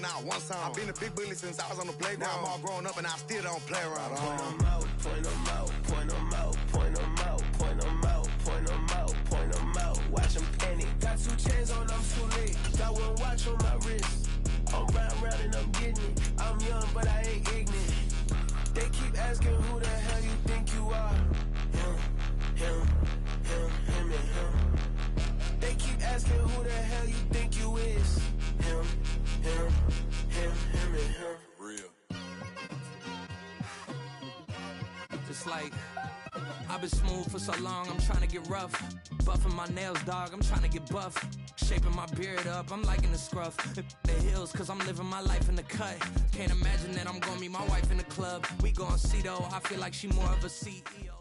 out one song. I've been a big bully since I was on the playground. Now I'm all grown up and I still don't play around. Point 'em out, point 'em out, point 'em out, point 'em out, point 'em out, point 'em out, point 'em out. Watch 'em panic. Got 2 chains on, I'm too late. Got 1 watch on my wrist. I'm round and I'm getting it. I'm young, but I ain't ignorant. They keep asking who the hell you think you are. Him, and him. They keep asking who the hell you think you is. Him, and him. Real. Just like I've been smooth for so long, I'm trying to get rough. Buffing my nails, dog, I'm trying to get buff. Shaping my beard up, I'm liking the scruff. The hills, cause I'm living my life in the cut. Can't imagine that I'm gonna meet my wife in the club. We gon' see though, I feel like she more of a CEO.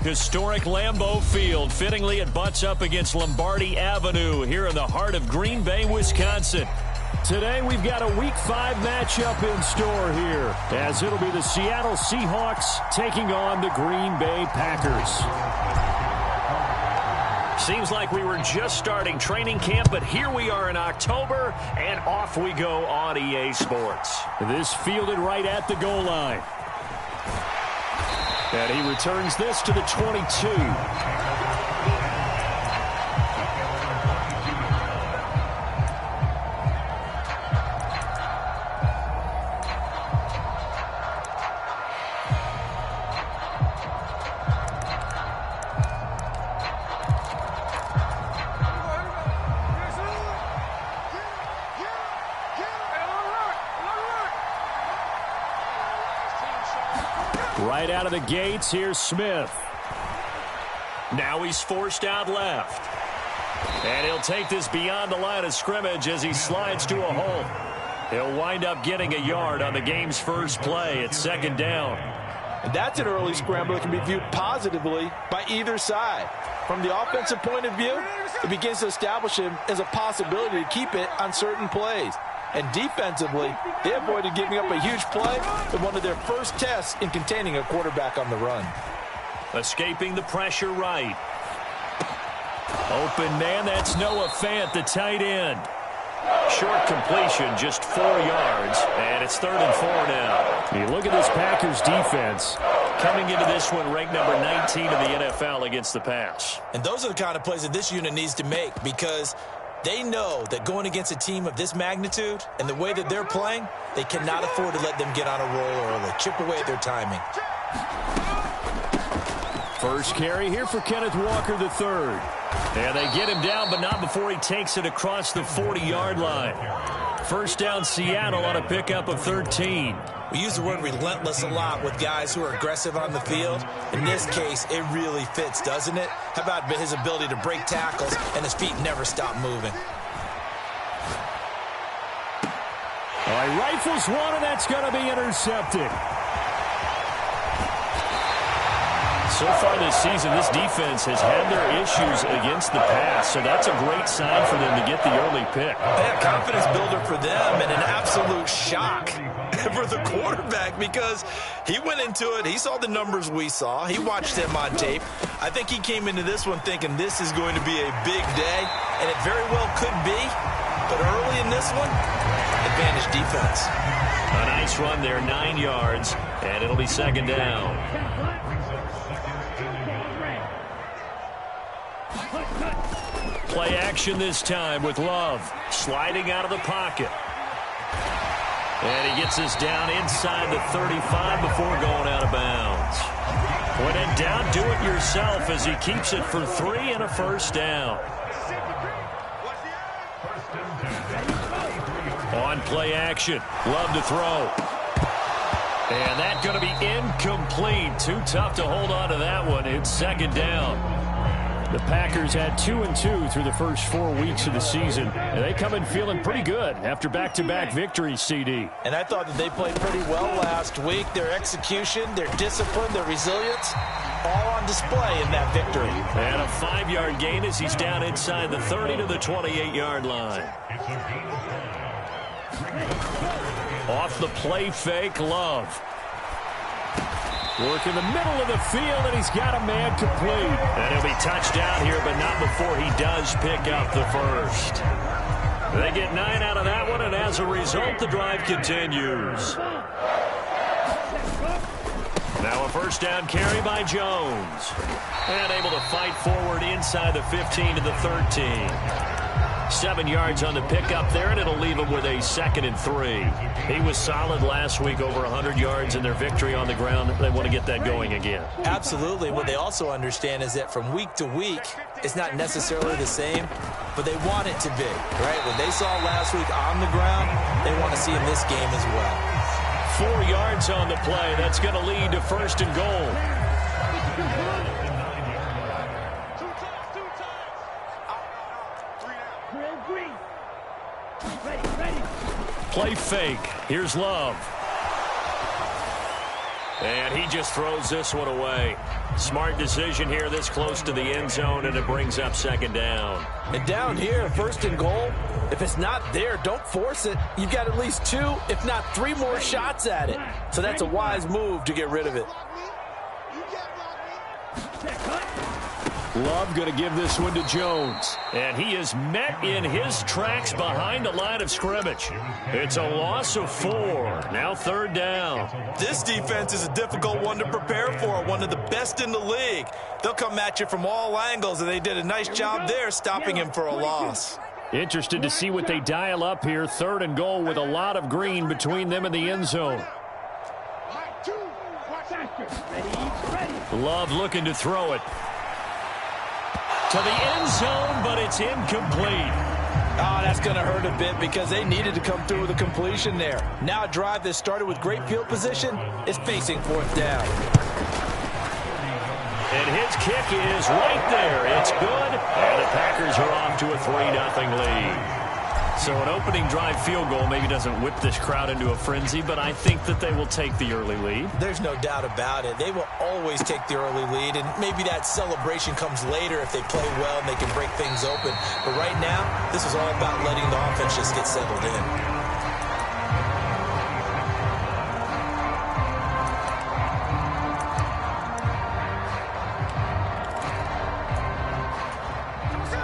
Historic Lambeau Field. Fittingly, it butts up against Lombardi Avenue here in the heart of Green Bay, Wisconsin. Today, we've got a Week 5 matchup in store here, as it'll be the Seattle Seahawks taking on the Green Bay Packers. Seems like we were just starting training camp, but here we are in October, and off we go on EA Sports. This fielded right at the goal line. And he returns this to the 22. Right out of the gates, here's Smith. Now he's forced out left. And he'll take this beyond the line of scrimmage as he slides to a hole. He'll wind up getting a yard on the game's first play. It's 2nd down. And that's an early scramble that can be viewed positively by either side. From the offensive point of view, it begins to establish him as a possibility to keep it on certain plays. And defensively, they avoided giving up a huge play in one of their first tests in containing a quarterback on the run. Escaping the pressure right. Open man, that's Noah Fant, the tight end. Short completion, just 4 yards, and it's 3rd and 4 now. You look at this Packers defense. Coming into this one, ranked number 19 in the NFL against the pass. And those are the kind of plays that this unit needs to make, because they know that going against a team of this magnitude and the way that they're playing, they cannot afford to let them get on a roll early. Chip away at their timing. First carry here for Kenneth Walker III. And they get him down, but not before he takes it across the 40-yard line. First down, Seattle on a pickup of 13. We use the word relentless a lot with guys who are aggressive on the field. In this case, it really fits, doesn't it? How about his ability to break tackles and his feet never stop moving? All right, rifles one, and that's going to be intercepted. So far this season, this defense has had their issues against the pass, so that's a great sign for them to get the early pick. Yeah, confidence builder for them and an absolute shock for the quarterback, because he went into it, he saw the numbers we saw, he watched them on tape. I think he came into this one thinking this is going to be a big day, and it very well could be, but early in this one, advantage defense. A nice run there, 9 yards, and it'll be 2nd down. Play action this time with Love. Sliding out of the pocket. And he gets this down inside the 35 before going out of bounds. When in doubt, do it yourself as he keeps it for 3 and a first down. On play action. Love to throw. And that's going to be incomplete. Too tough to hold on to that one. It's 2nd down. The Packers had 2-2 through the first 4 weeks of the season, and they come in feeling pretty good after back-to-back victories, CD. And I thought that they played pretty well last week. Their execution, their discipline, their resilience, all on display in that victory. And a 5-yard gain as he's down inside the 30 to the 28-yard line. Off the play fake, Love. Work in the middle of the field, and he's got a man complete. And he'll be touchdown here, but not before he does pick up the first. They get 9 out of that as a result, the drive continues. Now a first down carry by Jones. And able to fight forward inside the 15 to the 13. 7 yards on the pickup there, and it'll leave him with a 2nd and 3. He was solid last week, over 100 yards in their victory on the ground. They want to get that going again. Absolutely. What they also understand is that from week to week, it's not necessarily the same, but they want it to be, right? What they saw last week on the ground, they want to see in this game as well. 4 yards on the play. That's going to lead to 1st and goal. Play fake. Here's Love. And he just throws this one away. Smart decision here this close to the end zone, and it brings up 2nd down. And down here, 1st and goal, if it's not there, don't force it. You've got at least 2, if not 3 more shots at it. So that's a wise move to get rid of it. Love going to give this one to Jones. And he is met in his tracks behind the line of scrimmage. It's a loss of 4. Now 3rd down. This defense is a difficult one to prepare for, one of the best in the league. They'll come at you from all angles, and they did a nice job there stopping him for a loss. Interested to see what they dial up here. 3rd and goal with a lot of green between them and the end zone. Love looking to throw it to the end zone, but it's incomplete. Oh, that's going to hurt a bit because they needed to come through with a completion there. Now a drive that started with great field position is facing 4th down. And his kick is right there. It's good, and the Packers are off to a 3-0 lead. So an opening drive field goal maybe doesn't whip this crowd into a frenzy, but I think that they will take the early lead. There's no doubt about it. They will always take the early lead, and maybe that celebration comes later if they play well and they can break things open. But right now, this is all about letting the offense just get settled in.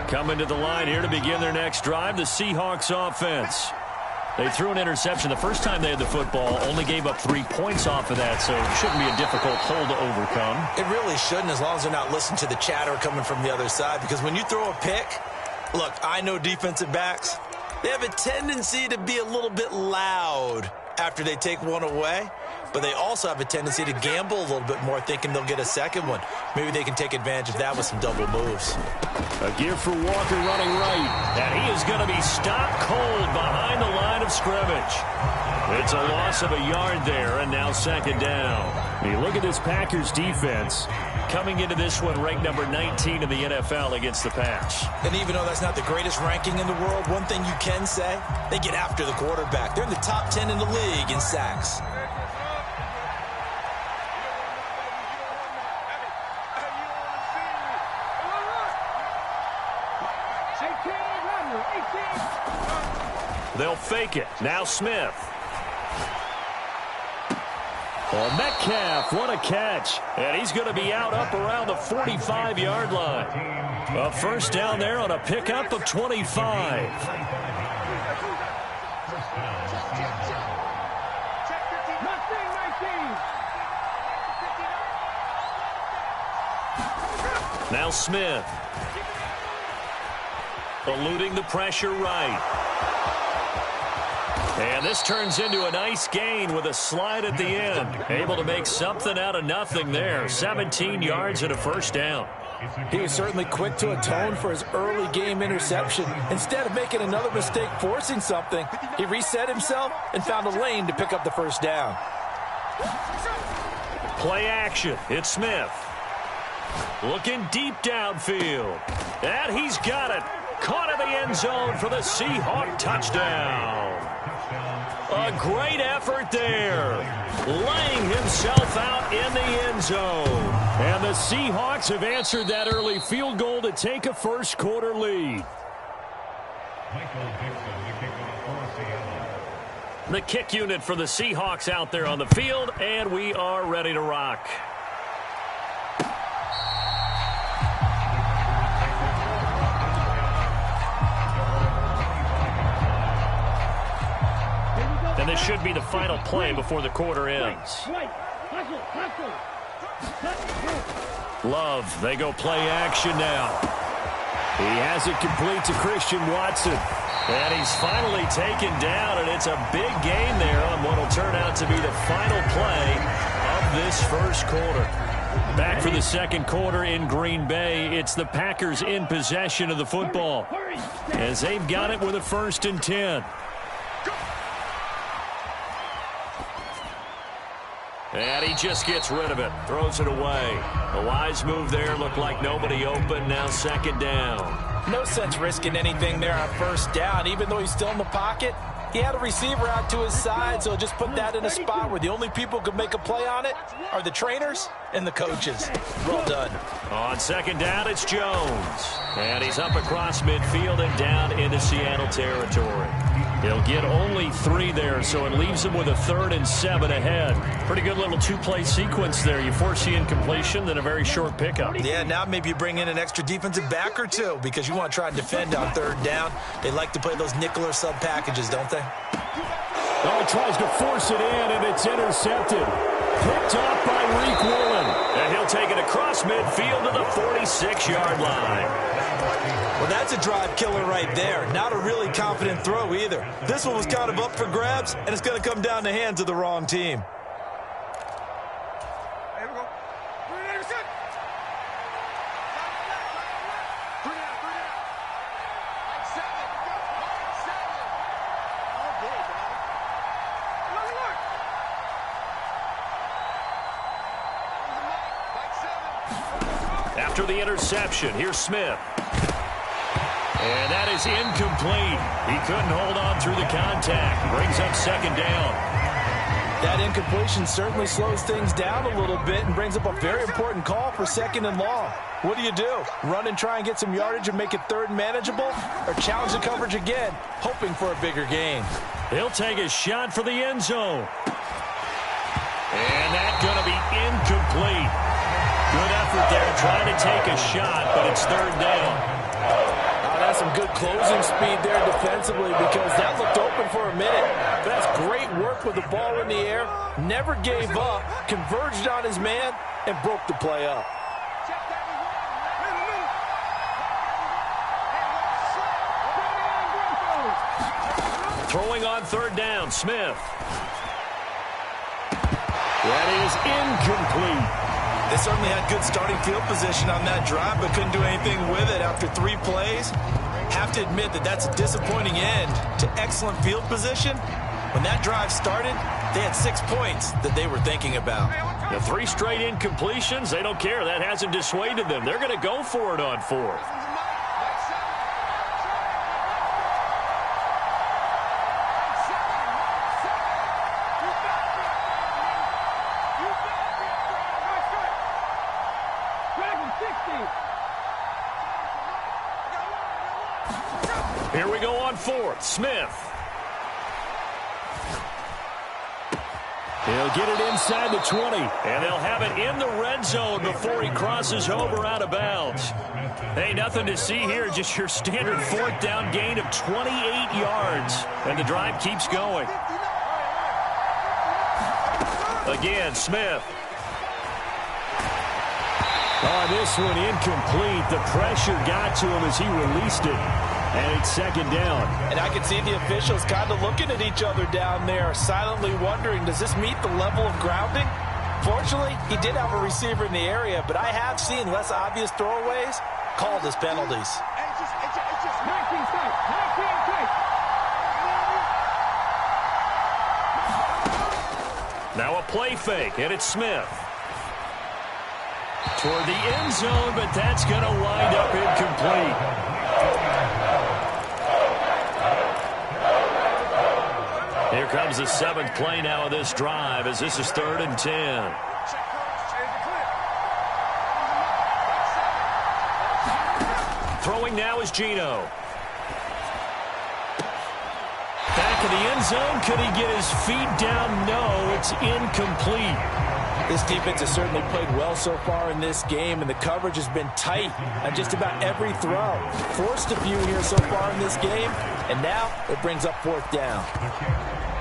Coming to the line here to begin their next drive, the Seahawks offense. They threw an interception the first time they had the football, only gave up 3 points off of that, so it shouldn't be a difficult hole to overcome. It really shouldn't, as long as they're not listening to the chatter coming from the other side, because when you throw a pick, look, I know defensive backs, they have a tendency to be a little bit loud after they take one away, but they also have a tendency to gamble a little bit more, thinking they'll get a second one. Maybe they can take advantage of that with some double moves. A give for Walker running right, and he is going to be stopped cold behind the line of scrimmage. It's a loss of a yard there, and now 2nd down. You look at this Packers defense coming into this one ranked number 19 in the NFL against the pass. And even though that's not the greatest ranking in the world, one thing you can say, they get after the quarterback. They're in the top 10 in the league in sacks. They'll fake it. Now Smith. Oh, Metcalf, what a catch. And he's going to be out up around the 45-yard line. A first down there on a pickup of 25. Now Smith. Eluding the pressure right. And this turns into a nice gain with a slide at the end. Able to make something out of nothing there. 17 yards and a first down. He was certainly quick to atone for his early game interception. Instead of making another mistake forcing something, he reset himself and found a lane to pick up the first down. Play action. It's Smith. Looking deep downfield. And he's got it. Caught in the end zone for the Seahawk touchdown. A great effort there. Laying himself out in the end zone. And the Seahawks have answered that early field goal to take a first quarter lead. The kick unit for the Seahawks out there on the field, and we are ready to rock. And this should be the final play before the quarter ends. Love, they go play action now. He has it complete to Christian Watson. And he's finally taken down, and it's a big gain there on what will turn out to be the final play of this first quarter. Back for the second quarter in Green Bay. It's the Packers in possession of the football as they've got it with a 1st and 10. And he just gets rid of it. Throws it away. A wise move there. Looked like nobody open. Now 2nd down. No sense risking anything there on 1st down. Even though he's still in the pocket, he had a receiver out to his side, so just put that in a spot where the only people who could make a play on it are the trainers and the coaches. Well done. On 2nd down, it's Jones. And he's up across midfield and down into Seattle territory. He'll get only 3 there, so it leaves him with a 3rd and 7 ahead. Pretty good little 2-play sequence there. You force the incompletion, then a very short pickup. Yeah, now maybe you bring in an extra defensive back or 2 because you want to try and defend on 3rd down. They like to play those nickel or sub packages, don't they? Oh, he tries to force it in, and it's intercepted. Picked off by Reek Woolen. And he'll take it across midfield to the 46-yard line. Well, that's a drive killer right there. Not a really confident throw either. This one was kind of up for grabs, and it's going to come down the hands of the wrong team. Here we go. After the interception, here's Smith. And that is incomplete. He couldn't hold on through the contact. Brings up 2nd down. That incompletion certainly slows things down a little bit and brings up a very important call for 2nd and long. What do? Run and try and get some yardage and make it 3rd and manageable? Or challenge the coverage again, hoping for a bigger gain? He'll take a shot for the end zone. And that's going to be incomplete. Good effort there trying to take a shot, but it's 3rd down. That's some good closing speed there defensively because that looked open for a minute. But that's great work with the ball in the air. Never gave up, converged on his man, and broke the play up. Throwing on 3rd down, Smith. That is incomplete. They certainly had good starting field position on that drive, but couldn't do anything with it after 3 plays. Have to admit that that's a disappointing end to excellent field position. When that drive started, they had 6 points that they were thinking about. The 3 straight incompletions, they don't care. That hasn't dissuaded them. They're going to go for it on 4th. Here we go on 4th. Smith. He'll get it inside the 20, and they'll have it in the red zone before he crosses over out of bounds. Hey, nothing to see here, just your standard 4th down gain of 28 yards, and the drive keeps going. Again, Smith. Oh, this one incomplete. The pressure got to him as he released it. And it's 2nd down. And I can see the officials kind of looking at each other down there, silently wondering, does this meet the level of grounding? Fortunately, he did have a receiver in the area, but I have seen less obvious throwaways called as penalties. Now a play fake, and it's Smith. Toward the end zone, but that's going to wind up incomplete. Here comes the 7th play now of this drive as this is 3rd and 10. Throwing now is Geno. Back in the end zone. Could he get his feet down? No, it's incomplete. This defense has certainly played well so far in this game, and the coverage has been tight on just about every throw. Forced a few here so far in this game, and now it brings up 4th down.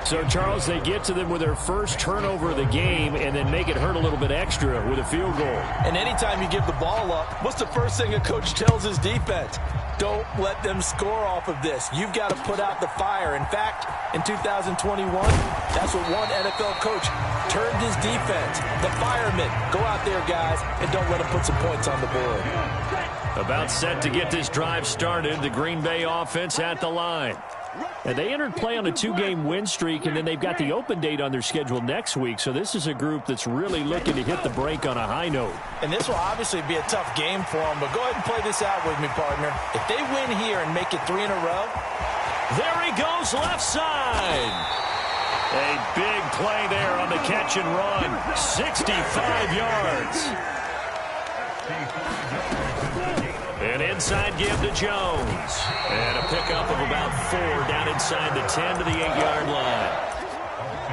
So, Charles, they get to them with their first turnover of the game and then make it hurt a little bit extra with a field goal. And anytime you give the ball up, what's the first thing a coach tells his defense? Don't let them score off of this. You've got to put out the fire. In fact, in 2021, that's what one NFL coach termed his defense. The firemen. Go out there, guys, and don't let them put some points on the board. About set to get this drive started, the Green Bay offense at the line. And they entered play on a 2-game win streak, and then they've got the open date on their schedule next week. So this is a group that's really looking to hit the break on a high note. And this will obviously be a tough game for them, but go ahead and play this out with me, partner. If they win here and make it 3 in a row. There he goes, left side. A big play there on the catch and run. 65 yards. An inside give to Jones. And a pickup of about 4 down inside the 10 to the 8-yard line.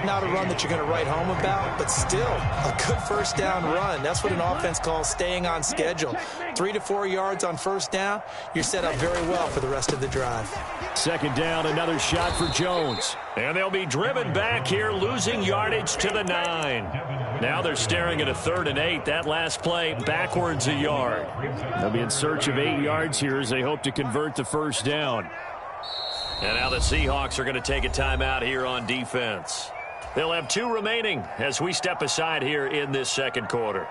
Not a run that you're going to write home about, but still a good first down run. That's what an offense calls staying on schedule. 3 to 4 yards on first down, you're set up very well for the rest of the drive. 2nd down, another shot for Jones. And they'll be driven back here, losing yardage to the 9. Now they're staring at a 3rd and 8. That last play backwards a yard. They'll be in search of 8 yards here as they hope to convert the first down. And now the Seahawks are going to take a timeout here on defense. They'll have 2 remaining as we step aside here in this 2nd quarter.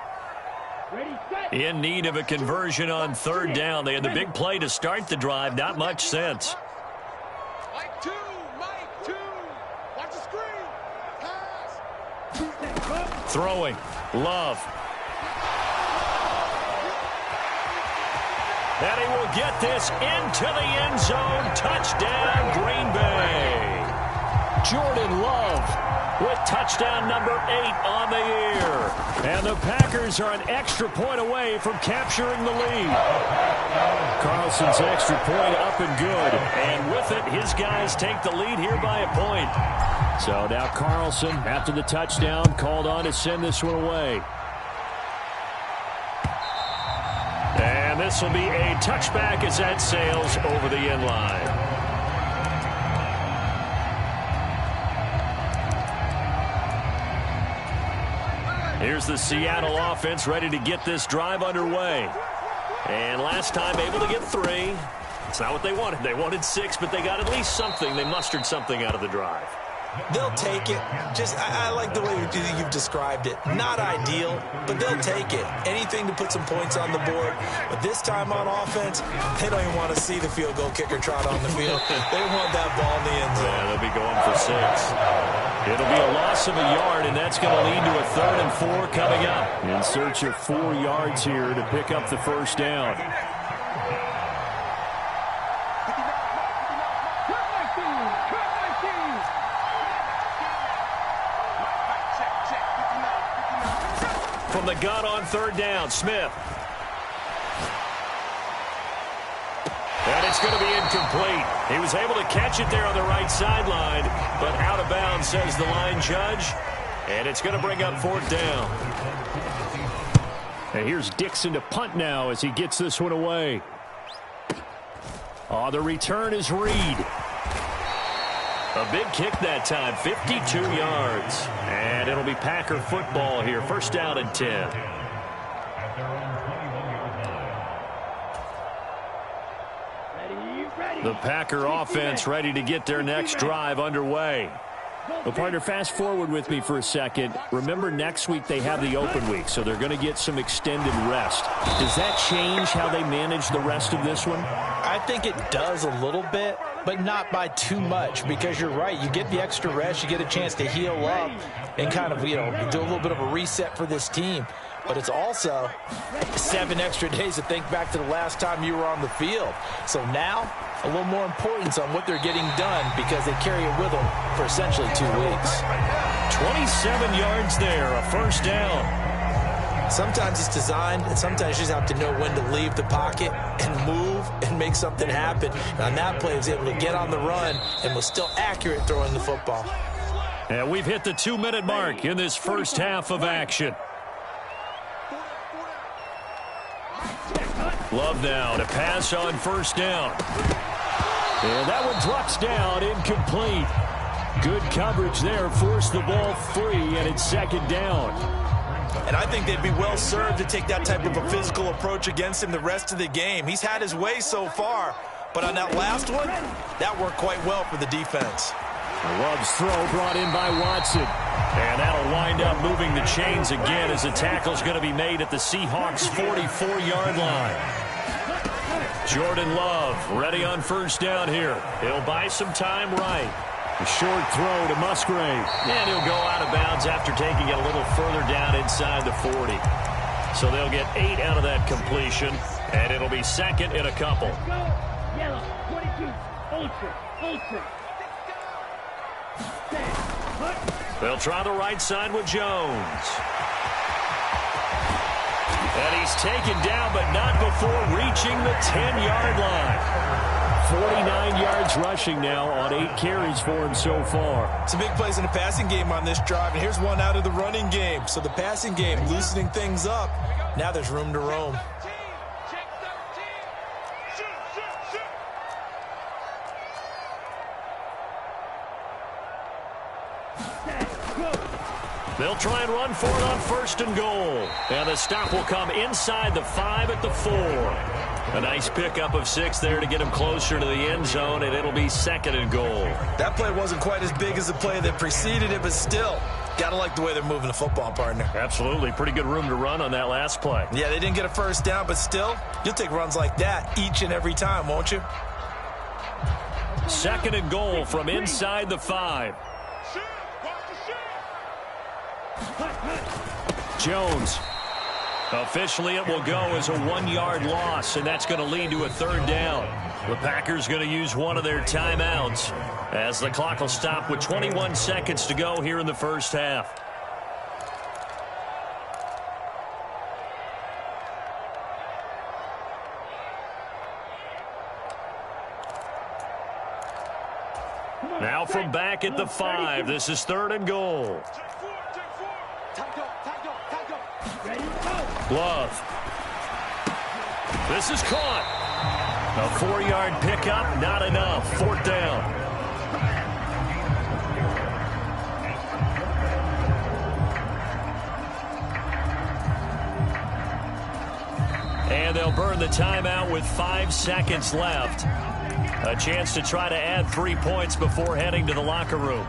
In need of a conversion on 3rd down. They had the big play to start the drive. Not much sense. Mike 2. Watch the screen. Pass. Throwing. Love. And he will get this into the end zone. Touchdown, Green Bay. Jordan Love with touchdown number 8 on the year. And the Packers are an extra point away from capturing the lead. Carlson's extra point up and good. And with it, his guys take the lead here by a point. So now Carlson, after the touchdown, called on to send this one away. And this will be a touchback as that sails over the end line. Here's the Seattle offense ready to get this drive underway. And last time able to get 3. It's not what they wanted. They wanted 6, but they got at least something. They mustered something out of the drive. They'll take it. I like the way you've described it. Not ideal, but they'll take it. Anything to put some points on the board. But this time on offense, they don't even want to see the field goal kicker trot on the field. They want that ball in the end zone. Yeah, they'll be going for 6. It'll be a loss of a yard, and that's going to lead to a 3rd and 4 coming up. In search of 4 yards here to pick up the first down. From the gun on 3rd down, Smith. And it's going to be incomplete. He was able to catch it there on the right sideline, but out of bounds, says the line judge. And it's going to bring up 4th down. And here's Dixon to punt now as he gets this one away. Oh, the return is Reed. A big kick that time, 52 yards. And it'll be Packer football here, 1st down and 10. The Packer offense ready to get their next drive underway. Well, partner, fast forward with me for a second. Remember, next week they have the open week, so they're going to get some extended rest. Does that change how they manage the rest of this one? I think it does a little bit, but not by too much, because you're right. You get the extra rest. You get a chance to heal up and kind of, do a little bit of a reset for this team. But it's also 7 extra days to think back to the last time you were on the field. So now, a little more importance on what they're getting done because they carry it with them for essentially 2 weeks. 27 yards there, a 1st down. Sometimes it's designed, and sometimes you just have to know when to leave the pocket and move and make something happen. And on that play, he was able to get on the run and was still accurate throwing the football. And we've hit the 2-minute mark in this first half of action. Love now to pass on first down. And that one drops down, incomplete. Good coverage there, forced the ball free, and it's second down. And I think they'd be well served to take that type of a physical approach against him the rest of the game. He's had his way so far, but on that last one, that worked quite well for the defense. Love's throw brought in by Watson. And that'll wind up moving the chains again as the tackle's going to be made at the Seahawks' 44-yard line. Jordan Love ready on first down here. He'll buy some time right. A short throw to Musgrave. And he'll go out of bounds after taking it a little further down inside the 40. So they'll get 8 out of that completion, and it'll be second and a couple. Yellow, 22, ultra. They'll try the right side with Jones. And he's taken down, but not before reaching the 10-yard line. 49 yards rushing now on 8 carries for him so far. Some big plays in the passing game on this drive, and here's one out of the running game. So the passing game loosening things up. Now there's room to roam. They'll try and run for it on first and goal. And the stop will come inside the 5 at the 4. A nice pickup of 6 there to get him closer to the end zone, and it'll be second and goal. That play wasn't quite as big as the play that preceded it, but still, got to like the way they're moving the football, partner. Absolutely. Pretty good room to run on that last play. Yeah, they didn't get a first down, but still, you'll take runs like that each and every time, won't you? Second and goal from inside the 5. Jones. Officially, it will go as a 1-yard loss, and that's going to lead to a third down. The Packers going to use one of their timeouts as the clock will stop with 21 seconds to go here in the first half. Now from back at the 5, this is third and goal. Love. This is caught. A 4-yard pickup, not enough. Fourth down. And they'll burn the timeout with 5 seconds left. A chance to try to add 3 points before heading to the locker room.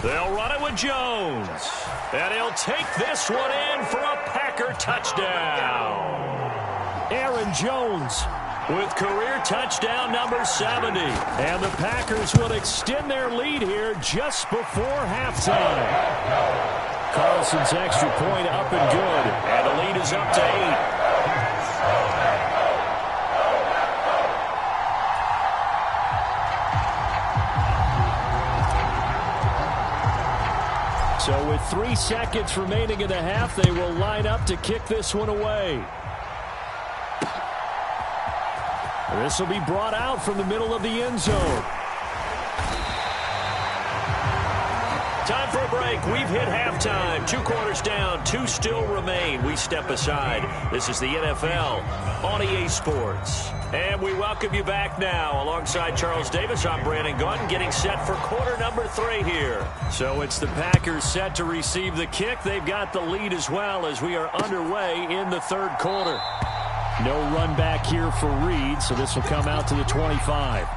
They'll run it with Jones. And he'll take this one in for a Packer touchdown. Aaron Jones with career touchdown number 70. And the Packers will extend their lead here just before halftime. Carlson's extra point up and good. And the lead is up to 8. So with 3 seconds remaining in the half, they will line up to kick this one away. This will be brought out from the middle of the end zone. Time for a break. We've hit halftime. 2 quarters down. 2 still remain. We step aside. This is the NFL on EA Sports. And we welcome you back now. Alongside Charles Davis, I'm Brandon Gaudin, getting set for quarter number 3 here. So it's the Packers set to receive the kick. They've got the lead as well as we are underway in the third quarter. No run back here for Reed, so this will come out to the 25.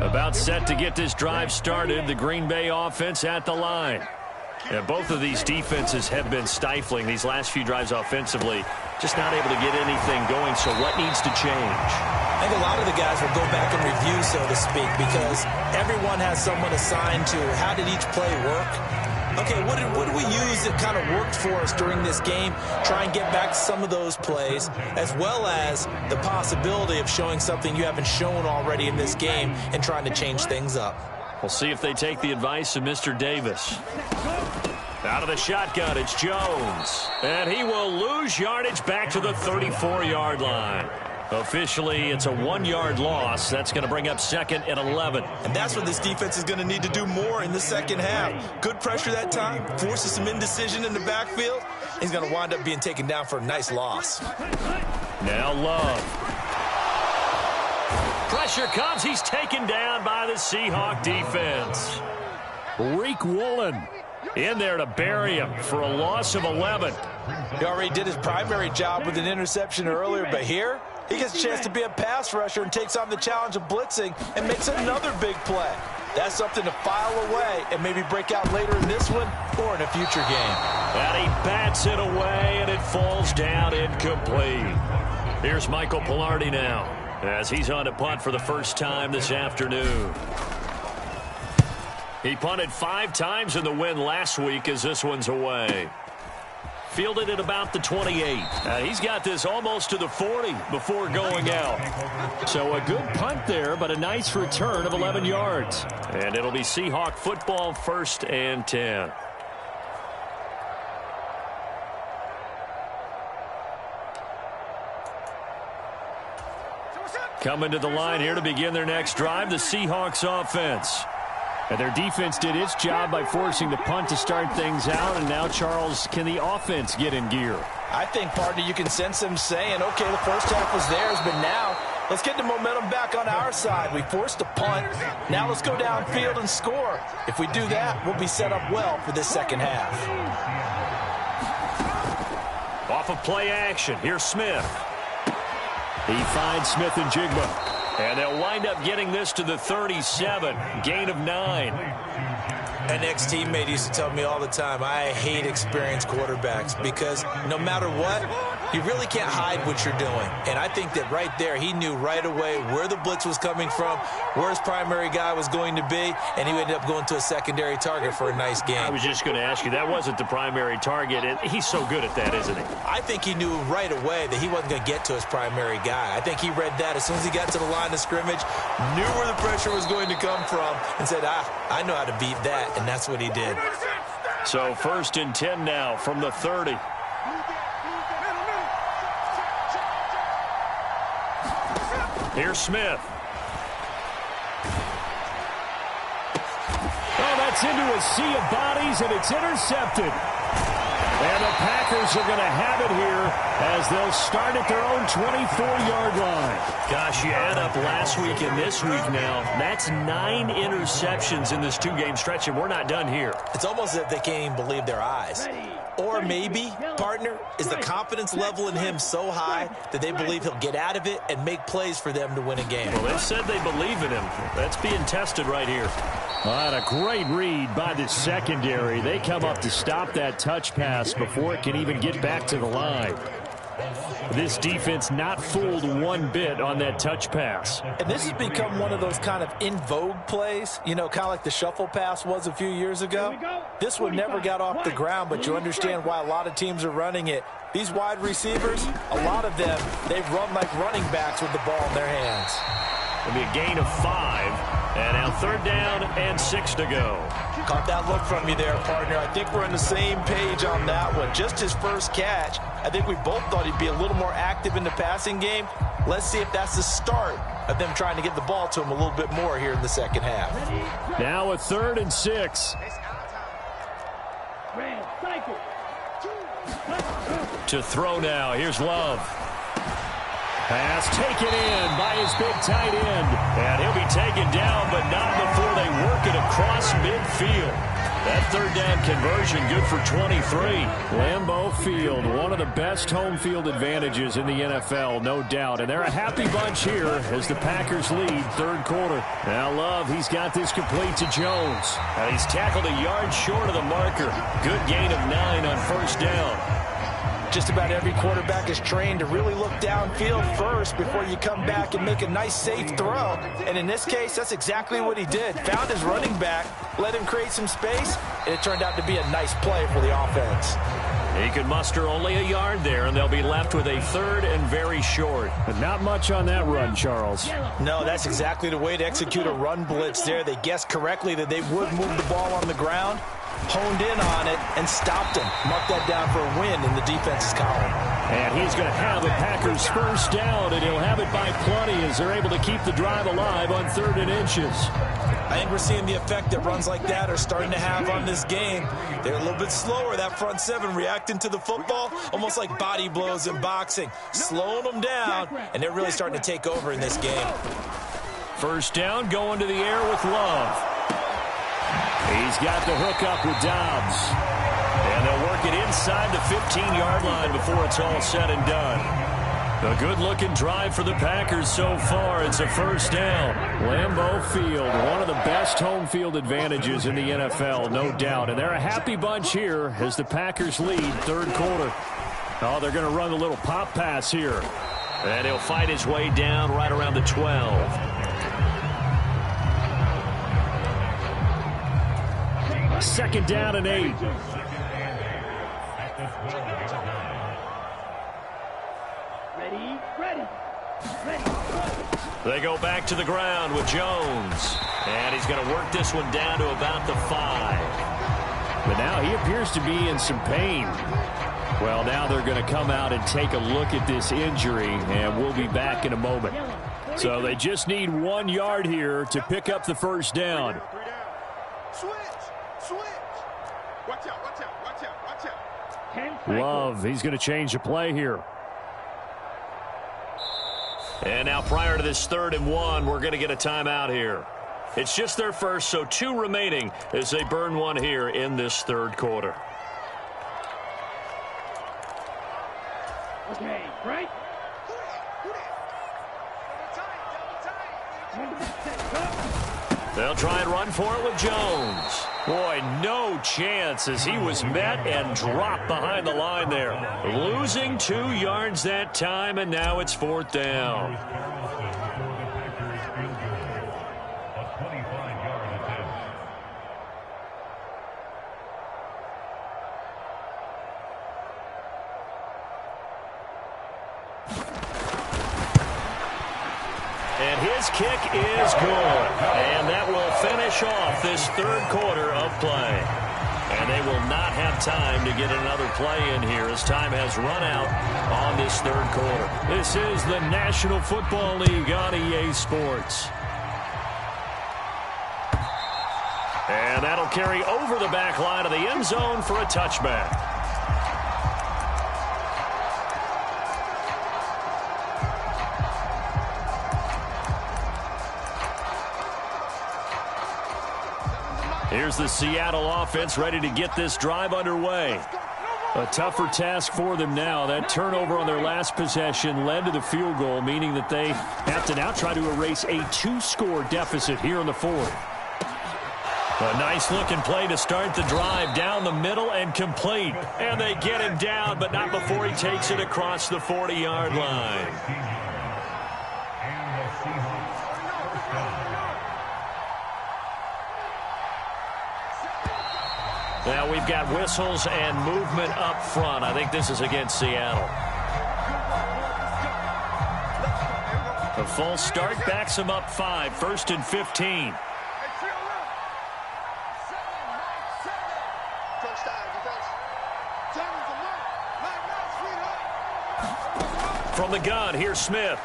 About set to get this drive started, the Green Bay offense at the line. And both of these defenses have been stifling these last few drives offensively. Just not able to get anything going, so what needs to change? I think a lot of the guys will go back and review, so to speak, because everyone has someone assigned to how did each play work. Okay, what did we use that kind of worked for us during this game? Try and get back to some of those plays, as well as the possibility of showing something you haven't shown already in this game and trying to change things up. We'll see if they take the advice of Mr. Davis. Out of the shotgun, it's Jones. And he will lose yardage back to the 34-yard line. Officially, it's a 1-yard loss. That's going to bring up 2nd and 11. And that's what this defense is going to need to do more in the second half. Good pressure that time, forces some indecision in the backfield. He's going to wind up being taken down for a nice loss. Now Love. Pressure comes. He's taken down by the Seahawk defense. Reek Woolen in there to bury him for a loss of 11. He already did his primary job with an interception earlier, but here he gets a chance to be a pass rusher and takes on the challenge of blitzing and makes another big play. That's something to file away and maybe break out later in this one or in a future game. And he bats it away, and it falls down incomplete. Here's Michael Pilardi now as he's on to punt for the first time this afternoon. He punted 5 times in the win last week as this one's away. Fielded at about the 28. He's got this almost to the 40 before going out. So a good punt there, but a nice return of 11 yards. And it'll be Seahawk football, 1st and 10. Coming to the line here to begin their next drive, the Seahawks offense. And their defense did its job by forcing the punt to start things out. And now, Charles, can the offense get in gear? I think, partner, you can sense them saying, okay, the first half was theirs, but now let's get the momentum back on our side. We forced a punt. Now let's go downfield and score. If we do that, we'll be set up well for this second half. Off of play action, here's Smith. He finds Smith and Jigba. And they'll wind up getting this to the 37. Gain of 9. An ex-teammate used to tell me all the time, I hate experienced quarterbacks because no matter what, you really can't hide what you're doing. And I think that right there, he knew right away where the blitz was coming from, where his primary guy was going to be, and he ended up going to a secondary target for a nice game. I was just going to ask you, that wasn't the primary target. And he's so good at that, isn't he? I think he knew right away that he wasn't going to get to his primary guy. I think he read that as soon as he got to the line of scrimmage, knew where the pressure was going to come from, and said, I know how to beat that. And that's what he did. So 1st and 10 now from the 30. Here's Smith. Oh, that's into a sea of bodies, and it's intercepted. And the Packers are going to have it here as they'll start at their own 24-yard line. Gosh, you add up last week and this week now. That's 9 interceptions in this 2-game stretch, and we're not done here. It's almost as if they can't even believe their eyes. Or maybe, partner, is the confidence level in him so high that they believe he'll get out of it and make plays for them to win a game. Well, they said they believe in him. That's being tested right here. And a great read by the secondary. They come up to stop that touch pass before it can even get back to the line. This defense not fooled one bit on that touch pass. And this has become one of those kind of in vogue plays, you know, kind of like the shuffle pass was a few years ago. This one never got off the ground, but you understand why a lot of teams are running it. These wide receivers, a lot of them, they run like running backs with the ball in their hands. It'll be a gain of 5. And now 3rd down and 6 to go. Caught that look from you there, partner. I think we're on the same page on that one. Just his first catch. I think we both thought he'd be a little more active in the passing game. Let's see if that's the start of them trying to get the ball to him a little bit more here in the second half. Now a 3rd and 6. To throw now. Here's Love. Pass taken in by his big tight end. And he'll be taken down, but not before they work it across midfield. That 3rd down conversion good for 23. Lambeau Field, one of the best home field advantages in the NFL, no doubt. And they're a happy bunch here as the Packers lead 3rd quarter. Now Love, he's got this complete to Jones. And he's tackled a yard short of the marker. Good gain of 9 on 1st down. Just about every quarterback is trained to really look downfield first before you come back and make a nice, safe throw. And in this case, that's exactly what he did. Found his running back, let him create some space, and it turned out to be a nice play for the offense. He could muster only a yard there, and they'll be left with a third and very short. But not much on that run, Charles. No, that's exactly the way to execute a run blitz there. They guessed correctly that they would move the ball on the ground, honed in on it, and stopped him. Marked that down for a win in the defense's column. And he's going to have the Packers first down, and he'll have it by plenty as they're able to keep the drive alive on 3rd and inches. I think we're seeing the effect that runs like that are starting to have on this game. They're a little bit slower, that front seven, reacting to the football, almost like body blows in boxing, slowing them down, and they're really starting to take over in this game. First down, going to the air with Love. He's got the hook up with Dobbs. And they'll work it inside the 15-yard line before it's all said and done. A good-looking drive for the Packers so far. It's a first down. Lambeau Field, one of the best home field advantages in the NFL, no doubt. And they're a happy bunch here as the Packers lead 3rd quarter. Oh, they're going to run a little pop pass here. And he'll fight his way down right around the 12. Second down and 8. They go back to the ground with Jones. And he's going to work this one down to about the 5. But now he appears to be in some pain. Well, now they're going to come out and take a look at this injury, and we'll be back in a moment. So they just need 1 yard here to pick up the first down. Switch. Watch out. Love, he's going to change the play here. And now prior to this 3rd and 1, we're going to get a timeout here. It's just their first, so 2 remaining as they burn one here in this 3rd quarter. Okay, right? They'll try and run for it with Jones. Boy, no chance as he was met and dropped behind the line there. Losing 2 yards that time, and now it's 4th down. And his kick is good. And that will finish off this 3rd quarter of play. And they will not have time to get another play in here as time has run out on this 3rd quarter. This is the National Football League on EA Sports. And that'll carry over the back line of the end zone for a touchback. Here's the Seattle offense ready to get this drive underway. A tougher task for them now. That turnover on their last possession led to the field goal, meaning that they have to now try to erase a 2-score deficit here in the 4th. A nice-looking play to start the drive down the middle and complete. And they get him down, but not before he takes it across the 40-yard line. Now we've got whistles and movement up front. I think this is against Seattle. A false start backs him up 5, 1st and 15. From the gun, here's Smith.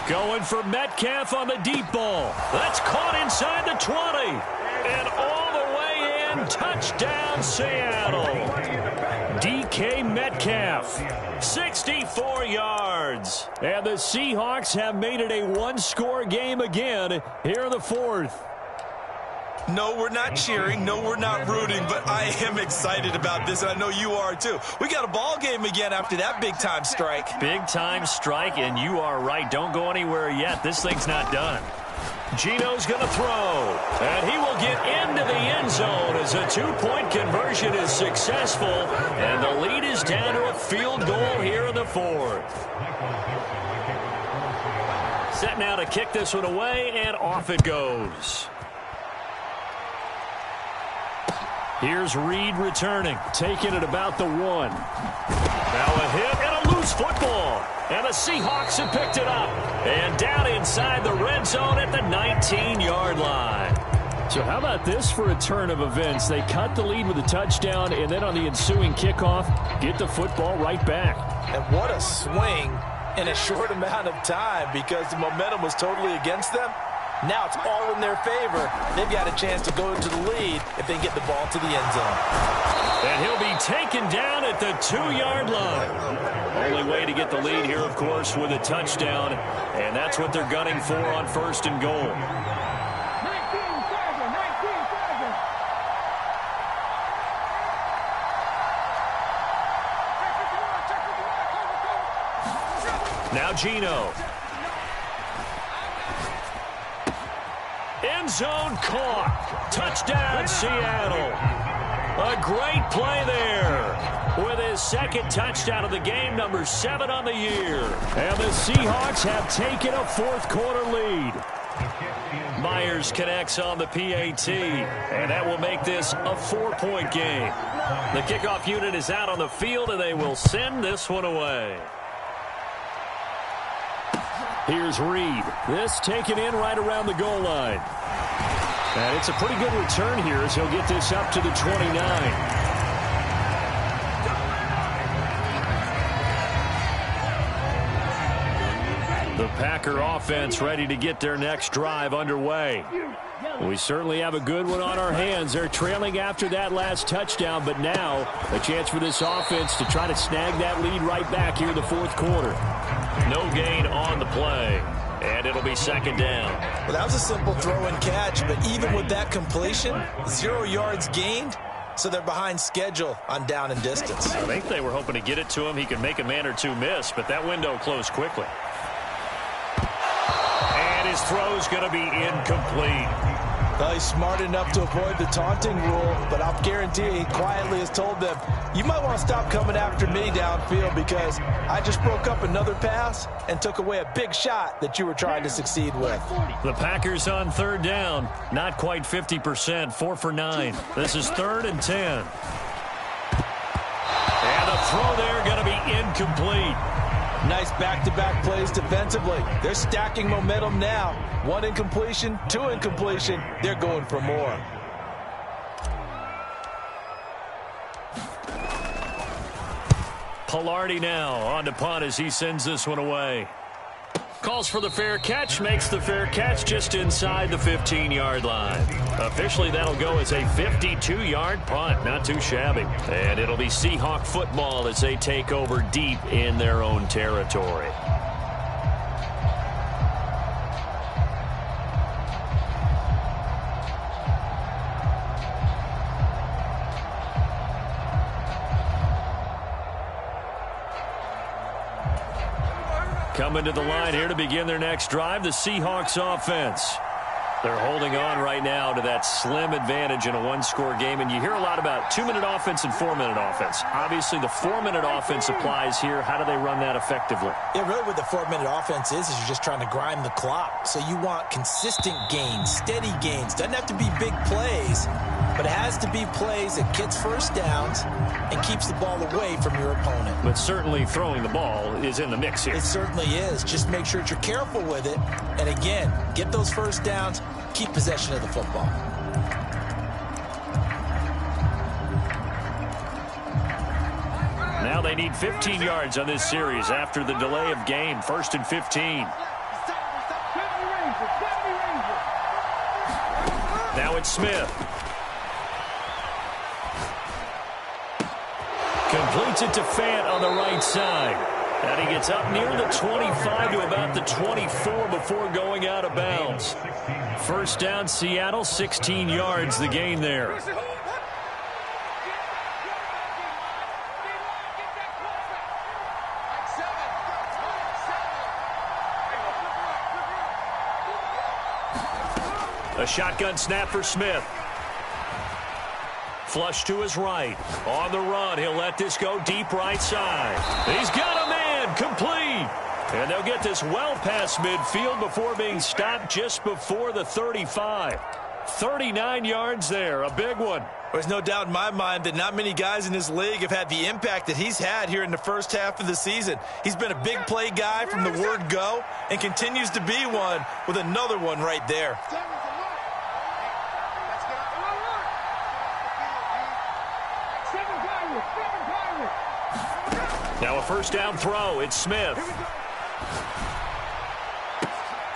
Going for Metcalf on the deep ball. That's caught inside the 20. And all the way in, touchdown Seattle. DK Metcalf, 64 yards. And the Seahawks have made it a 1-score game again here in the 4th. No, we're not cheering. No, we're not rooting. But I am excited about this, and I know you are too. We got a ball game again after that big-time strike. Big-time strike, and you are right. Don't go anywhere yet. This thing's not done. Gino's going to throw, and he will get into the end zone as a 2-point conversion is successful, and the lead is down to a field goal here in the 4th. Set now to kick this one away, and off it goes. Here's Reed returning, taking it about the 1. Now a hit and a loose football. And the Seahawks have picked it up. And down inside the red zone at the 19-yard line. So how about this for a turn of events? They cut the lead with a touchdown, and then on the ensuing kickoff, get the football right back. And what a swing in a short amount of time, because the momentum was totally against them. Now it's all in their favor. They've got a chance to go into the lead if they get the ball to the end zone. And he'll be taken down at the 2-yard line. Only way to get the lead here, of course, with a touchdown. And that's what they're gunning for on 1st and goal. Now Gino. End zone caught. Touchdown, Seattle. A great play there with his second touchdown of the game, number 7 on the year. And the Seahawks have taken a fourth-quarter lead. Myers connects on the PAT, and that will make this a 4-point game. The kickoff unit is out on the field, and they will send this one away. Here's Reed. This taken in right around the goal line. And it's a pretty good return here as he'll get this up to the 29. The Packer offense ready to get their next drive underway. We certainly have a good one on our hands. They're trailing after that last touchdown, but now a chance for this offense to try to snag that lead right back here in the fourth quarter. No gain on the play, and it'll be 2nd down. Well, that was a simple throw and catch, but even with that completion, 0 yards gained, so they're behind schedule on down and distance. I think they were hoping to get it to him. He could make a man or two miss, but that window closed quickly. And his throw's going to be incomplete. Well, he's smart enough to avoid the taunting rule, but I'll guarantee he quietly has told them, you might want to stop coming after me downfield because I just broke up another pass and took away a big shot that you were trying to succeed with. The Packers on 3rd down. Not quite 50%, 4 for 9. This is 3rd and 10. And the throw there going to be incomplete. Nice back-to-back plays defensively. They're stacking momentum now. 1 incompletion, 2 incompletion. They're going for more. Pilardi now on to punt as he sends this one away. Calls for the fair catch, makes the fair catch just inside the 15-yard line. Officially, that'll go as a 52-yard punt. Not too shabby. And it'll be Seahawk football as they take over deep in their own territory. Coming to the line here to begin their next drive, the Seahawks offense. They're holding on right now to that slim advantage in a one-score game, and you hear a lot about 2-minute offense and 4-minute offense. Obviously, the 4-minute offense applies here. How do they run that effectively? Yeah, really what the 4-minute offense is you're just trying to grind the clock. So you want consistent gains, steady gains. Doesn't have to be big plays, but it has to be plays that gets first downs and keeps the ball away from your opponent. But certainly throwing the ball is in the mix here. It certainly is. Just make sure that you're careful with it. And again, get those first downs, keep possession of the football. Now they need 15 yards on this series after the delay of game. 1st and 15. Now it's Smith. Completes it to Fant on the right side. And he gets up near the 25 to about the 24 before going out of bounds. First down, Seattle, 16 yards, the gain there. A shotgun snap for Smith. Flush to his right. On the run, he'll let this go deep right side. He's got a man, complete. And they'll get this well past midfield before being stopped just before the 35. 39 yards there, a big one. There's no doubt in my mind that not many guys in this league have had the impact that he's had here in the first half of the season. He's been a big play guy from the word go and continues to be one with another one right there. Now a first down throw. It's Smith.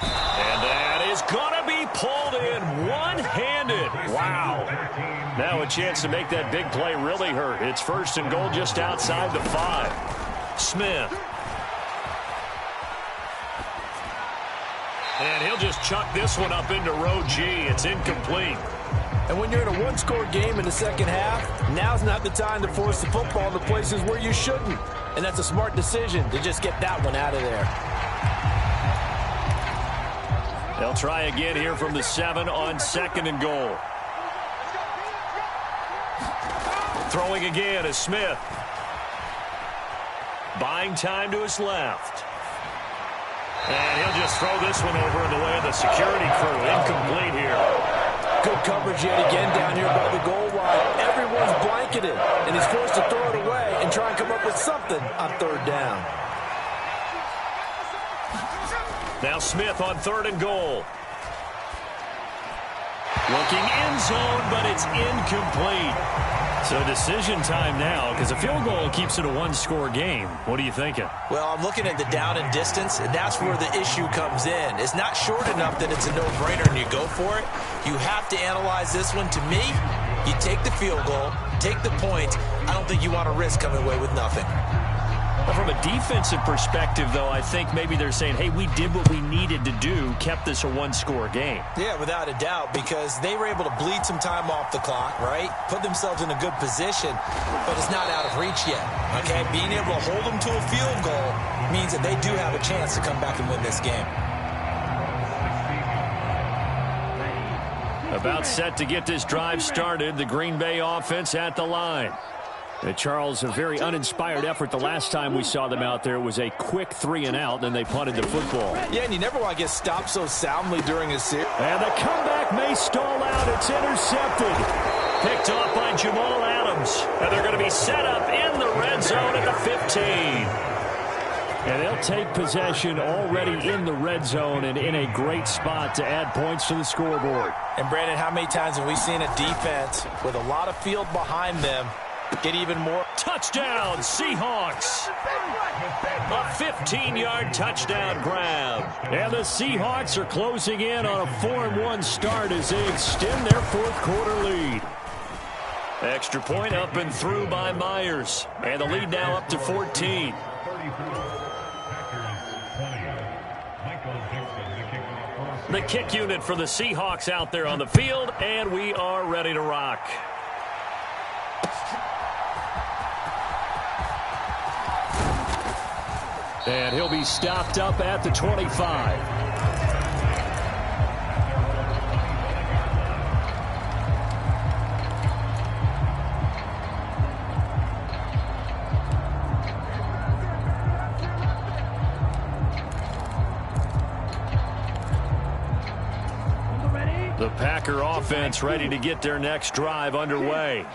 And that is going to be pulled in one-handed. Wow. Now a chance to make that big play really hurt. It's first and goal just outside the 5. Smith. And he'll just chuck this one up into row G. It's incomplete. And when you're in a one-score game in the second half, now's not the time to force the football to places where you shouldn't. And that's a smart decision to just get that one out of there. They'll try again here from the 7 on second and goal. Throwing again is Smith. Buying time to his left. And he'll just throw this one over in the way of the security crew. Incomplete here. Good coverage yet again down here by the goal line. Everyone's blanketed, and he's forced to throw it away and try and come up with something on third down. Now Smith on third and goal. Looking end zone, but it's incomplete. So decision time now, because a field goal keeps it a one-score game. What are you thinking? Well, I'm looking at the down and distance, and that's where the issue comes in. It's not short enough that it's a no-brainer and you go for it. You have to analyze this one. To me, you take the field goal, take the point. I don't think you want to risk coming away with nothing. From a defensive perspective, though, I think maybe they're saying, hey, we did what we needed to do, kept this a one-score game. Yeah, without a doubt, because they were able to bleed some time off the clock, right? Put themselves in a good position, but it's not out of reach yet, okay? Being able to hold them to a field goal means that they do have a chance to come back and win this game. About set to get this drive started, the Green Bay offense at the line. Charles, a very uninspired effort the last time we saw them out there. It was a quick 3-and-out, then they punted the football. Yeah, and you never want to get stopped so soundly during a series. And the comeback may stall out. It's intercepted. Picked off by Jamal Adams. And they're going to be set up in the red zone at the 15. And they'll take possession already in the red zone and in a great spot to add points to the scoreboard. And, Brandon, how many times have we seen a defense with a lot of field behind them get even more? Touchdown, Seahawks. A 15-yard touchdown grab. And the Seahawks are closing in on a 4-1 start as they extend their fourth-quarter lead. Extra point up and through by Myers. And the lead now up to 14. The kick unit for the Seahawks out there on the field, and we are ready to rock. And he'll be stopped up at the 25. The Packer offense ready to get their next drive underway.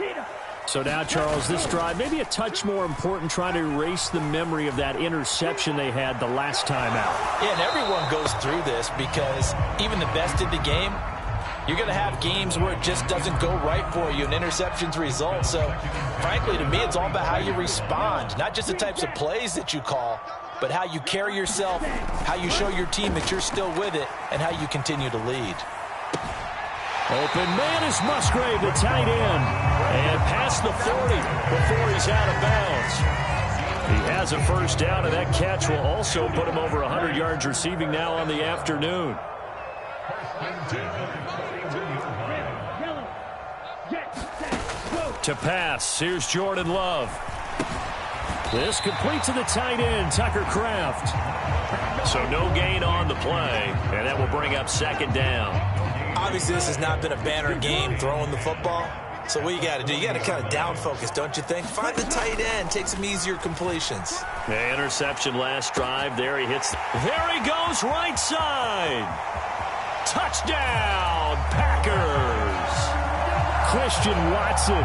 So now, Charles, this drive maybe a touch more important, trying to erase the memory of that interception they had the last time out. Yeah, and everyone goes through this because even the best in the game, you're going to have games where it just doesn't go right for you and interceptions result. So, frankly, to me, it's all about how you respond, not just the types of plays that you call, but how you carry yourself, how you show your team that you're still with it, and how you continue to lead. Open man is Musgrave, the tight end. And past the 40 before he's out of bounds. He has a first down, and that catch will also put him over 100 yards receiving now on the afternoon. To pass, here's Jordan Love. This complete to the tight end, Tucker Kraft. So no gain on the play, and that will bring up second down. Obviously, this has not been a banner game throwing the football. So what you got to do, you got to kind of down focus, don't you think? Find the tight end, take some easier completions. The interception last drive. There he hits. There he goes right side. Touchdown, Packers! Christian Watson.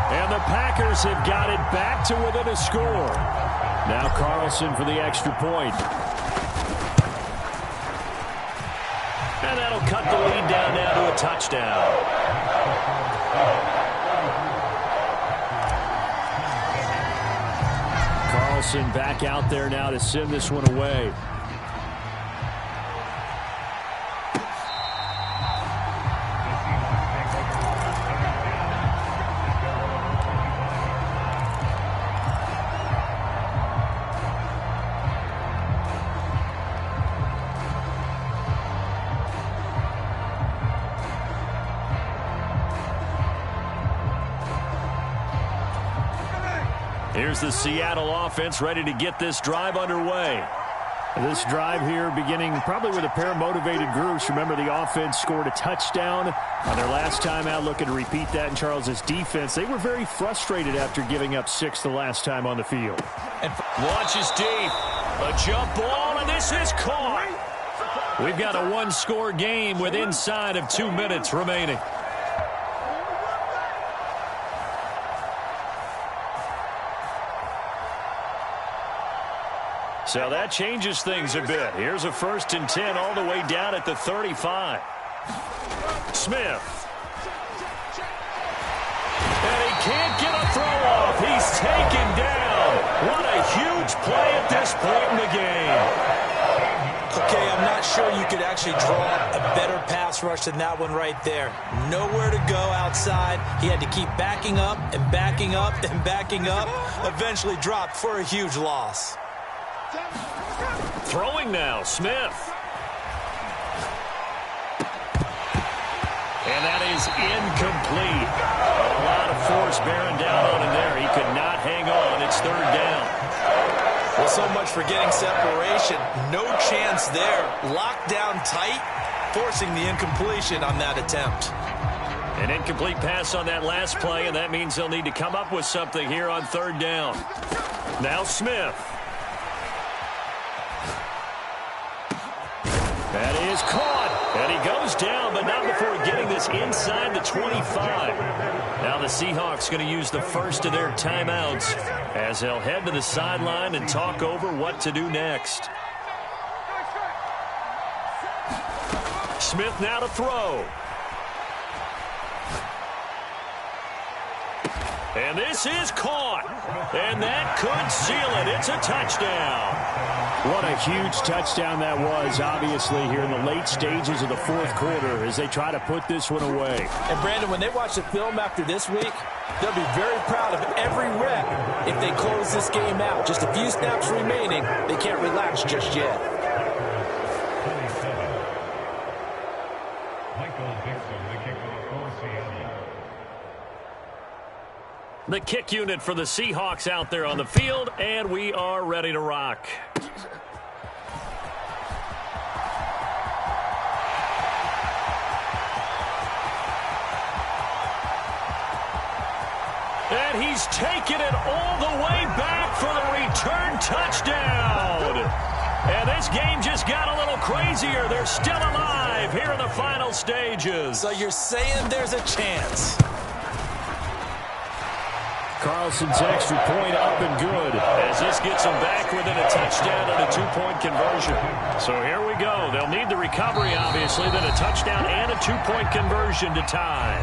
And the Packers have got it back to within a score. Now Carlson for the extra point. And that'll cut the lead down now to a touchdown. Carlson back out there now to send this one away. Here's the Seattle offense ready to get this drive underway. This drive here beginning probably with a pair of motivated groups. Remember, the offense scored a touchdown on their last time out, looking to repeat that in Charles's defense. They were very frustrated after giving up 6 the last time on the field. And launches deep. A jump ball, and this is caught. We've got a one-score game with inside of 2 minutes remaining. So that changes things a bit. Here's a 1st and 10 all the way down at the 35. Smith. And he can't get a throw off. He's taken down. What a huge play at this point in the game. Okay, I'm not sure you could actually draw a better pass rush than that one right there. Nowhere to go outside. He had to keep backing up and backing up and backing up. Eventually dropped for a huge loss. Throwing now, Smith. And that is incomplete. A lot of force bearing down on him there. He could not hang on. It's 3rd down. Well, so much for getting separation. No chance there. Locked down tight, forcing the incompletion on that attempt. An incomplete pass on that last play, and that means they'll need to come up with something here on 3rd down. Now Smith. That is caught, and he goes down, but not before getting this inside the 25. Now the Seahawks going to use the first of their timeouts as they'll head to the sideline and talk over what to do next. Smith now to throw. And this is caught, and that could seal it. It's a touchdown. What a huge touchdown that was, obviously, here in the late stages of the 4th quarter as they try to put this one away. And, Brandon, when they watch the film after this week, they'll be very proud of every rep if they close this game out. Just a few snaps remaining. They can't relax just yet. The kick unit for the Seahawks out there on the field, and we are ready to rock. And he's taken it all the way back for the return touchdown. And this game just got a little crazier. They're still alive here in the final stages. So you're saying there's a chance? Carlson's extra point up and good as this gets them back within a touchdown and a 2-point conversion. So here we go. They'll need the recovery, obviously, then a touchdown and a 2-point conversion to tie.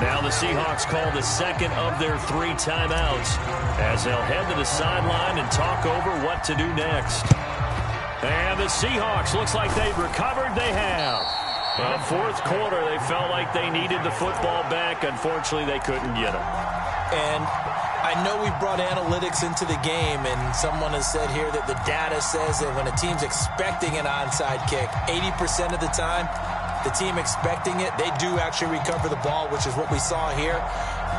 Now the Seahawks call the second of their 3 timeouts as they'll head to the sideline and talk over what to do next. And the Seahawks, looks like they've recovered. They have. Well, 4th quarter, they felt like they needed the football back. Unfortunately, they couldn't get it. And I know we brought analytics into the game, and someone has said here that the data says that when a team's expecting an onside kick, 80% of the time, the team expecting it, they do actually recover the ball, which is what we saw here.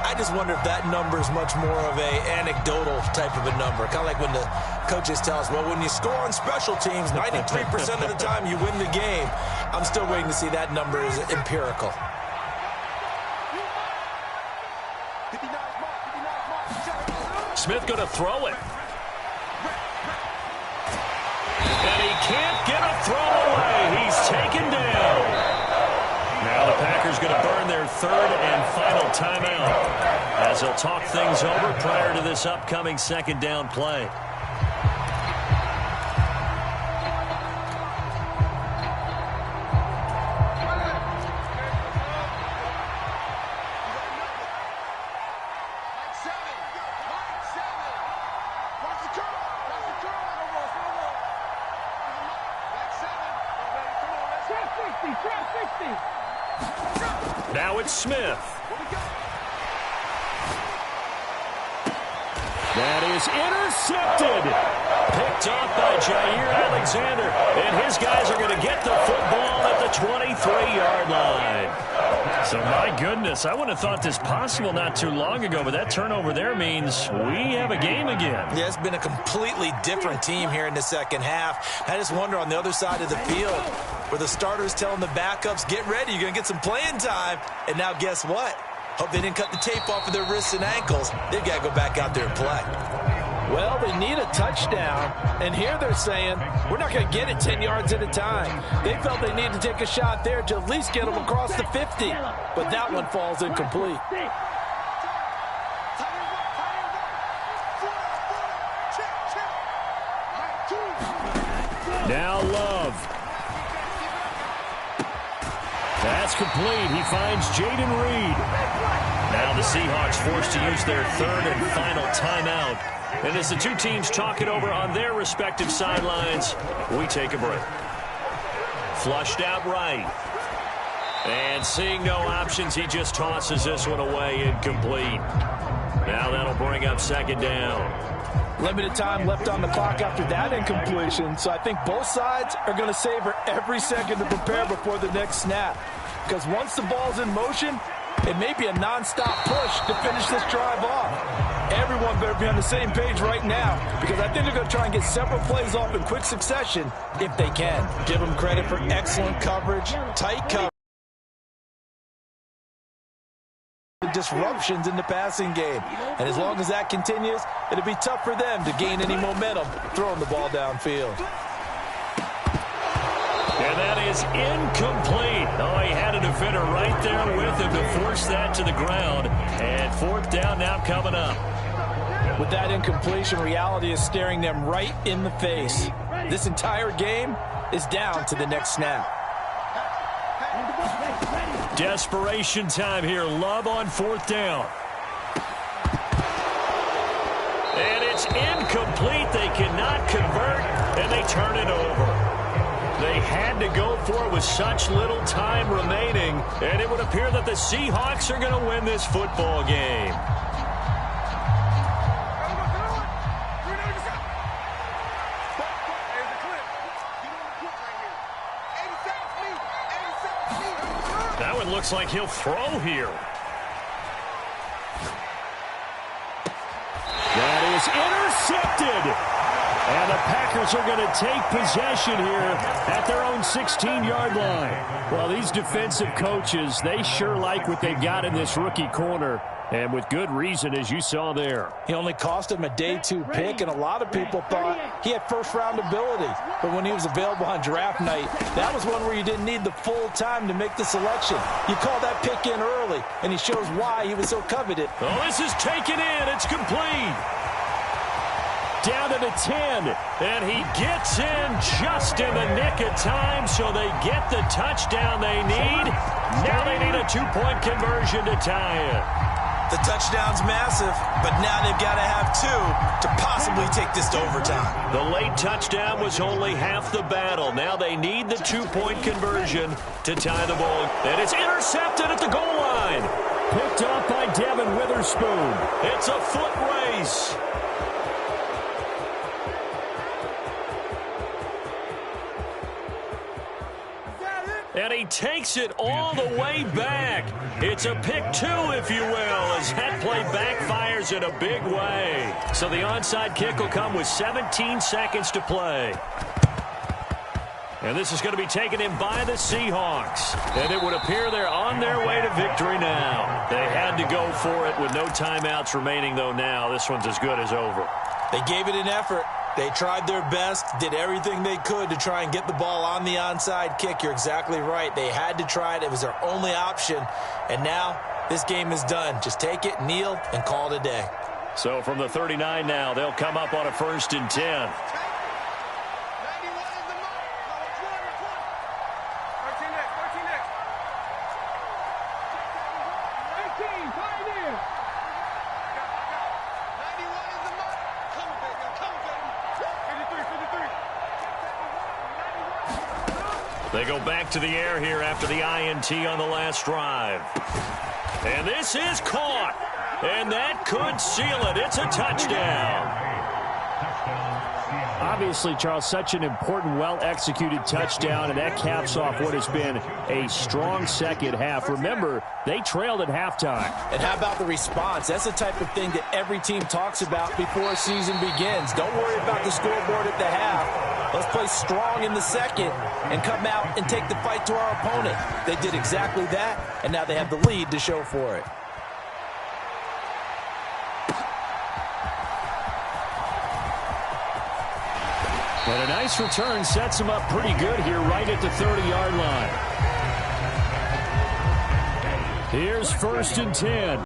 I just wonder if that number is much more of a anecdotal type of a number. Kind of like when the coaches tell us, well, when you score on special teams, 93% of the time you win the game. I'm still waiting to see that number is empirical. 59. Smith going to throw it. And he can't get a throw away. He's taken down. Now the Packers going to burn their third and final timeout as they'll talk things over prior to this upcoming second down play. Now it's Smith. That is intercepted. Picked off by Jair Alexander. And his guys are going to get the football at the 23-yard line. So, my goodness, I wouldn't have thought this possible not too long ago, but that turnover there means we have a game again. Yeah, it's been a completely different team here in the second half. I just wonder on the other side of the field where the starters telling the backups, get ready, you're going to get some playing time. And now guess what? Hope they didn't cut the tape off of their wrists and ankles. They've got to go back out there and play. Well, they need a touchdown, and here they're saying, we're not going to get it 10 yards at a time. They felt they needed to take a shot there to at least get them across the 50, but that one falls incomplete. Now Love. That's complete. He finds Jaden Reed. Now the Seahawks forced to use their third and final timeout. And as the two teams talk it over on their respective sidelines, we take a break. Flushed out right. And seeing no options, he just tosses this one away, incomplete. Now that'll bring up second down. Limited time left on the clock after that incompletion, so I think both sides are going to savor every second to prepare before the next snap. Because once the ball's in motion, it may be a nonstop push to finish this drive off. Everyone better be on the same page right now, because I think they're going to try and get several plays off in quick succession if they can. Give them credit for excellent coverage, tight coverage. Disruptions in the passing game. And as long as that continues, it'll be tough for them to gain any momentum throwing the ball downfield. And that is incomplete. Oh, he had a defender right there with him to force that to the ground. And fourth down now coming up. With that incompletion, reality is staring them right in the face. This entire game is down to the next snap. Desperation time here. Love on fourth down. And it's incomplete. They cannot convert, and they turn it over. They had to go for it with such little time remaining, and it would appear that the Seahawks are going to win this football game. That one looks like he'll throw here. That is intercepted. And the Packers are going to take possession here at their own 16-yard line. Well, these defensive coaches, they sure like what they've got in this rookie corner. And with good reason, as you saw there. He only cost him a day 2 pick, and a lot of people thought he had first-round ability. But when he was available on draft night, that was one where you didn't need the full time to make the selection. You call that pick in early, and he shows why he was so coveted. Oh, this is taken in. It's complete. Down to the 10, and he gets in just in the nick of time, so they get the touchdown they need. Now they need a 2-point conversion to tie it. The touchdown's massive, but now they've got to have 2 to possibly take this to overtime. The late touchdown was only half the battle. Now they need the 2-point conversion to tie the ball. And it's intercepted at the goal line. Picked up by Devin Witherspoon. It's a foot race. And he takes it all the way back. It's a pick 2, if you will, as that play backfires in a big way. So the onside kick will come with 17 seconds to play. And this is going to be taken in by the Seahawks. And it would appear they're on their way to victory now. They had to go for it with no timeouts remaining, though, now. This one's as good as over. They gave it an effort. They tried their best, did everything they could to try and get the ball on the onside kick. You're exactly right. They had to try it. It was their only option. And now this game is done. Just take it, kneel, and call it a day. So from the 39 now, they'll come up on a 1st and 10. They go back to the air here after the INT on the last drive. And this is caught. And that could seal it. It's a touchdown. Obviously, Charles, such an important, well-executed touchdown, and that caps off what has been a strong second half. Remember, they trailed at halftime. And how about the response? That's the type of thing that every team talks about before a season begins. Don't worry about the scoreboard at the half. Let's play strong in the second and come out and take the fight to our opponent. They did exactly that, and now they have the lead to show for it. But a nice return sets him up pretty good here right at the 30-yard line. Here's 1st and 10.